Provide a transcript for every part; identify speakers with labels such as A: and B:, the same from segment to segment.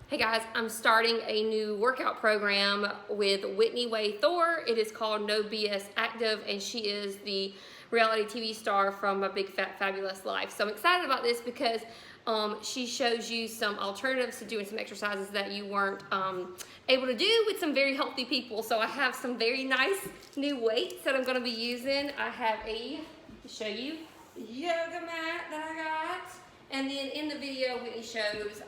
A: Hey guys, I'm starting a new workout program with Whitney Way Thore. It is called No BS Active, and she is the reality TV star from My Big Fat Fabulous Life. So I'm excited about this because she shows you some alternatives to doing some exercises that you weren't able to do with some very healthy people. So I have some very nice new weights that I'm going to be using. I have a, to show you, yoga mat that I got. And then in the video, Whitney shows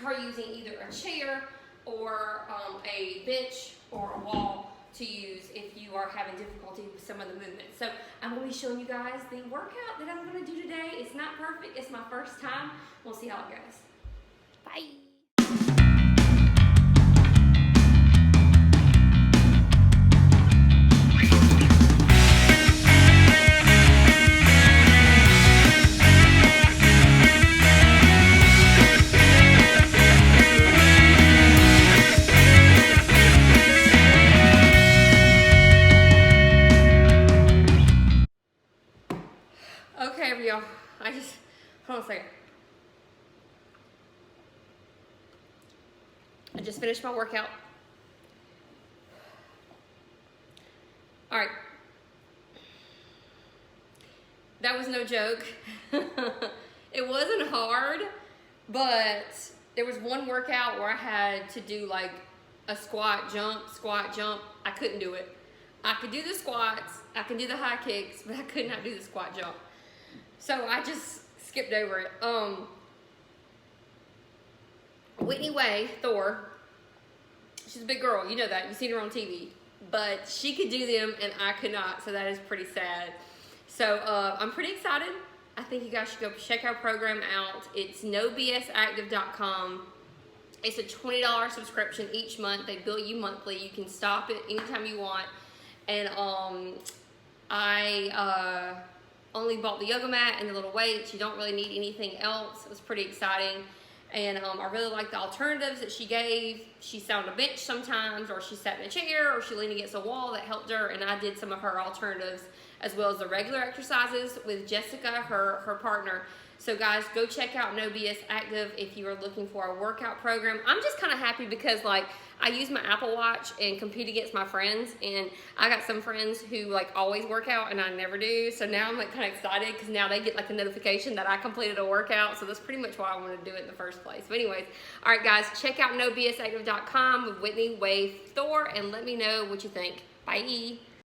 A: her using either a chair or a bench or a wall to use if you are having difficulty with some of the movements. So I'm going to be showing you guys the workout that I'm going to do today. It's not perfect. It's my first time. We'll see how it goes. Bye. Okay, y'all. Hold on a second. I just finished my workout. All right. That was no joke. It wasn't hard, but there was one workout where I had to do like a squat, jump. I couldn't do it. I could do the squats, I can do the high kicks, but I could not do the squat jump. So I just skipped over it. Whitney Way Thore, she's a big girl, you know that, you've seen her on TV, but she could do them and I could not, so that is pretty sad. So I'm pretty excited. I think you guys should go check our program out. It's nobsactive.com. It's a $20 subscription each month. They bill you monthly. You can stop it anytime you want. And I only bought the yoga mat and the little weights. You don't really need anything else. It was pretty exciting. And I really like the alternatives that she gave. She sat on a bench sometimes, or she sat in a chair, or she leaned against a wall. That helped her. And I did some of her alternatives as well as the regular exercises with Jessica, her partner. So guys, go check out No BS Active if you are looking for a workout program. I'm just kind of happy because like I use my Apple Watch and compete against my friends, and I got some friends who like always work out and I never do. So now I'm like kind of excited because now they get like a notification that I completed a workout. So that's pretty much why I wanted to do it in the first place. But anyways, all right guys, check out nobsactive.com with Whitney Way Thore and let me know what you think. Bye.